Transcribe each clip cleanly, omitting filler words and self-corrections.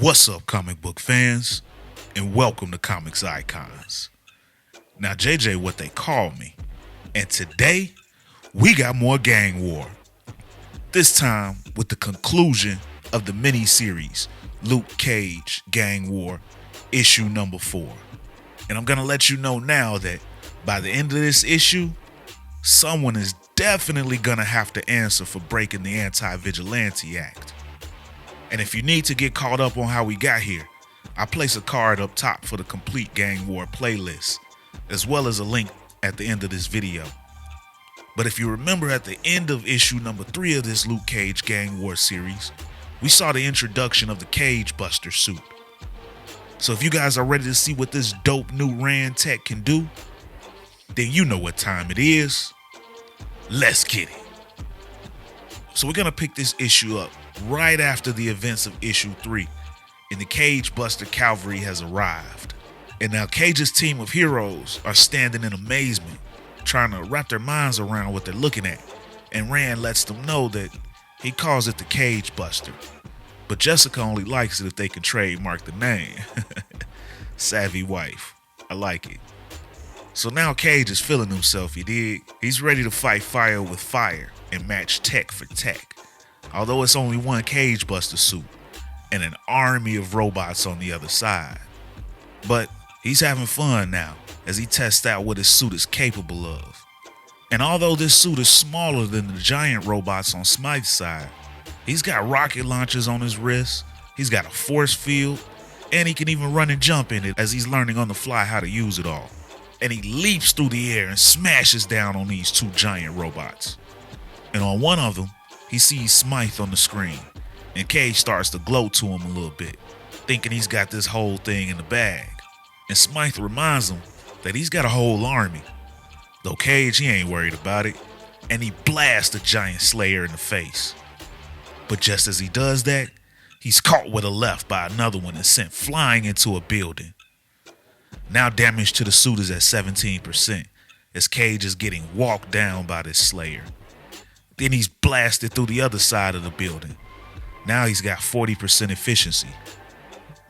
What's up, comic book fans, and welcome to Comics Icons. Now, JJ, what they call me, and today we got more gang war. This time with the conclusion of the mini-series Luke Cage Gang War, issue number 4. And I'm gonna let you know now that by the end of this issue, someone is definitely gonna have to answer for breaking the Anti-Vigilante Act. And if you need to get caught up on how we got here, I place a card up top for the complete Gang War playlist, as well as a link at the end of this video. But if you remember at the end of issue number 3 of this Luke Cage Gang War series, we saw the introduction of the CAGEBUSTER suit. So if you guys are ready to see what this dope new Rand tech can do, then you know what time it is. Let's get it. So we're gonna pick this issue up right after the events of issue 3, and the CAGEBUSTER cavalry has arrived. And now Cage's team of heroes are standing in amazement, trying to wrap their minds around what they're looking at. And Rand lets them know that he calls it the CAGEBUSTER, but Jessica only likes it if they can trademark the name. Savvy wife, I like it. So now Cage is feeling himself, you dig? He's ready to fight fire with fire and match tech for tech. Although it's only one CAGEBUSTER suit and an army of robots on the other side. But he's having fun now as he tests out what his suit is capable of. And although this suit is smaller than the giant robots on Smythe's side, he's got rocket launchers on his wrists, he's got a force field, and he can even run and jump in it as he's learning on the fly how to use it all. And he leaps through the air and smashes down on these two giant robots. And on one of them, he sees Smythe on the screen, and Cage starts to gloat to him a little bit, thinking he's got this whole thing in the bag. And Smythe reminds him that he's got a whole army. Though Cage, he ain't worried about it, and he blasts the giant slayer in the face. But just as he does that, he's caught with a left by another one and sent flying into a building. Now damage to the suit is at 17%, as Cage is getting walked down by this slayer. Then he's blasted through the other side of the building. Now he's got 40% efficiency.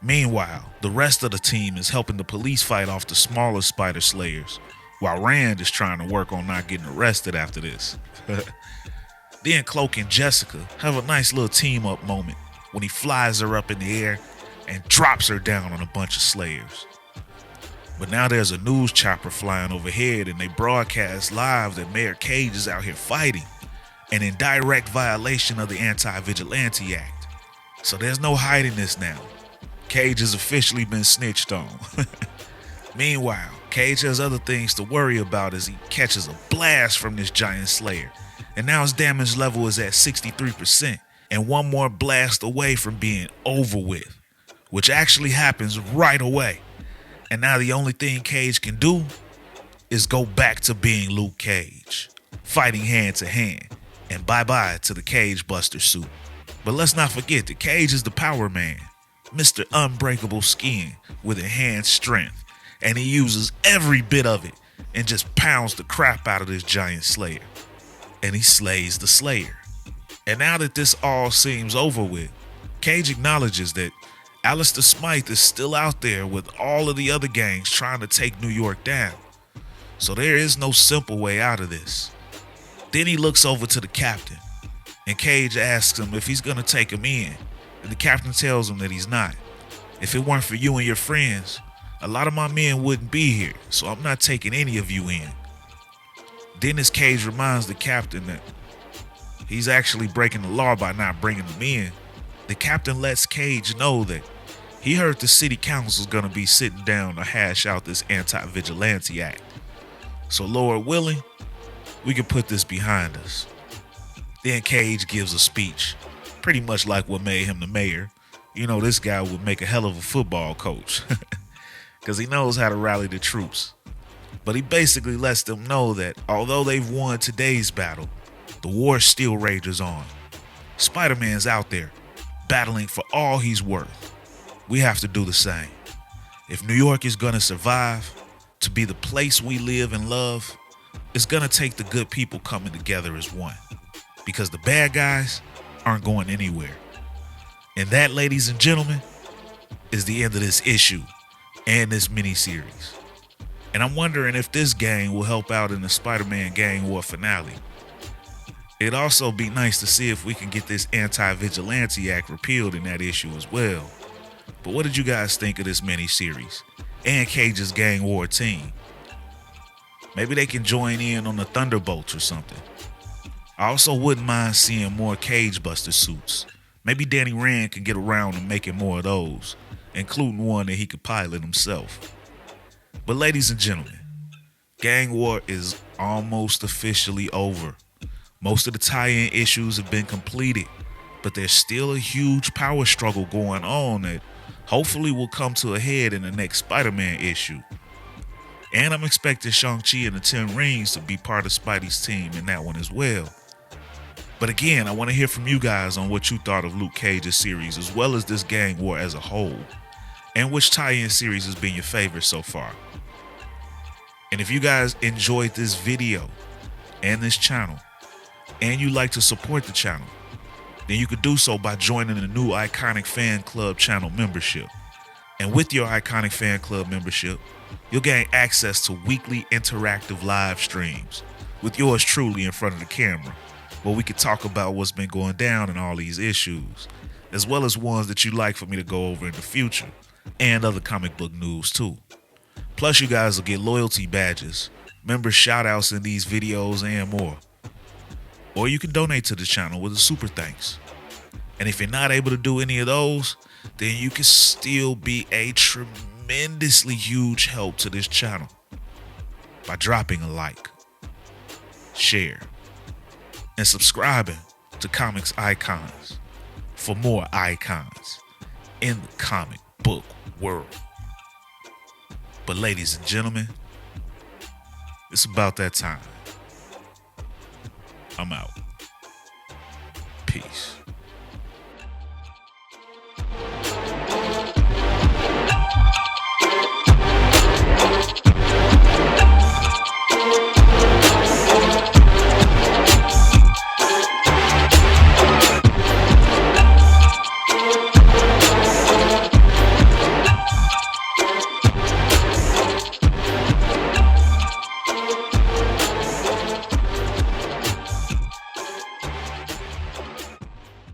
Meanwhile, the rest of the team is helping the police fight off the smaller spider slayers, while Rand is trying to work on not getting arrested after this. Then Cloak and Jessica have a nice little team up moment when he flies her up in the air and drops her down on a bunch of slayers. But now there's a news chopper flying overhead, and they broadcast live that Mayor Cage is out here fighting and in direct violation of the Anti-Vigilante Act. So there's no hiding this now. Cage has officially been snitched on. Meanwhile, Cage has other things to worry about as he catches a blast from this giant slayer. And now his damage level is at 63% and one more blast away from being over with, which actually happens right away. And now the only thing Cage can do is go back to being Luke Cage, fighting hand to hand. And bye-bye to the CAGEBUSTER suit. But let's not forget that Cage is the power man, Mr. Unbreakable Skin with enhanced strength. And he uses every bit of it and just pounds the crap out of this giant slayer. And he slays the slayer. And now that this all seems over with, Cage acknowledges that Alistair Smythe is still out there with all of the other gangs trying to take New York down. So there is no simple way out of this. Then he looks over to the captain, and Cage asks him if he's gonna take him in, and the captain tells him that he's not. If it weren't for you and your friends, a lot of my men wouldn't be here, so I'm not taking any of you in. Then as Cage reminds the captain that he's actually breaking the law by not bringing them in, the captain lets Cage know that he heard the city council's gonna be sitting down to hash out this Anti-Vigilante Act. So Lord willing, we can put this behind us. Then Cage gives a speech, pretty much like what made him the mayor. You know, this guy would make a hell of a football coach, because he knows how to rally the troops. But he basically lets them know that although they've won today's battle, the war still rages on. Spider-Man's out there, battling for all he's worth. We have to do the same. If New York is gonna survive, to be the place we live and love, it's gonna take the good people coming together as one, because the bad guys aren't going anywhere. And that, ladies and gentlemen, is the end of this issue and this miniseries. And I'm wondering if this gang will help out in the Spider-Man Gang War finale. It'd also be nice to see if we can get this Anti-Vigilante Act repealed in that issue as well. But what did you guys think of this miniseries and Cage's Gang War team? Maybe they can join in on the Thunderbolts or something. I also wouldn't mind seeing more CAGEBUSTER suits. Maybe Danny Rand can get around to making more of those, including one that he could pilot himself. But ladies and gentlemen, Gang War is almost officially over. Most of the tie-in issues have been completed, but there's still a huge power struggle going on that hopefully will come to a head in the next Spider-Man issue. And I'm expecting Shang-Chi and the Ten Rings to be part of Spidey's team in that one as well. But again, I want to hear from you guys on what you thought of Luke Cage's series as well as this Gang War as a whole, and which tie-in series has been your favorite so far. And if you guys enjoyed this video and this channel, and you'd like to support the channel, then you could do so by joining the new Iconic Fan Club channel membership. And with your Iconic Fan Club membership, you'll gain access to weekly interactive live streams with yours truly in front of the camera, where we could talk about what's been going down in all these issues, as well as ones that you'd like for me to go over in the future, and other comic book news too. Plus, you guys will get loyalty badges, member shoutouts in these videos, and more. Or you can donate to the channel with a super thanks. And if you're not able to do any of those, then you can still be a tremendously huge help to this channel by dropping a like, share, and subscribing to Comics Icons for more icons in the comic book world. But ladies and gentlemen, it's about that time. I'm out. Peace.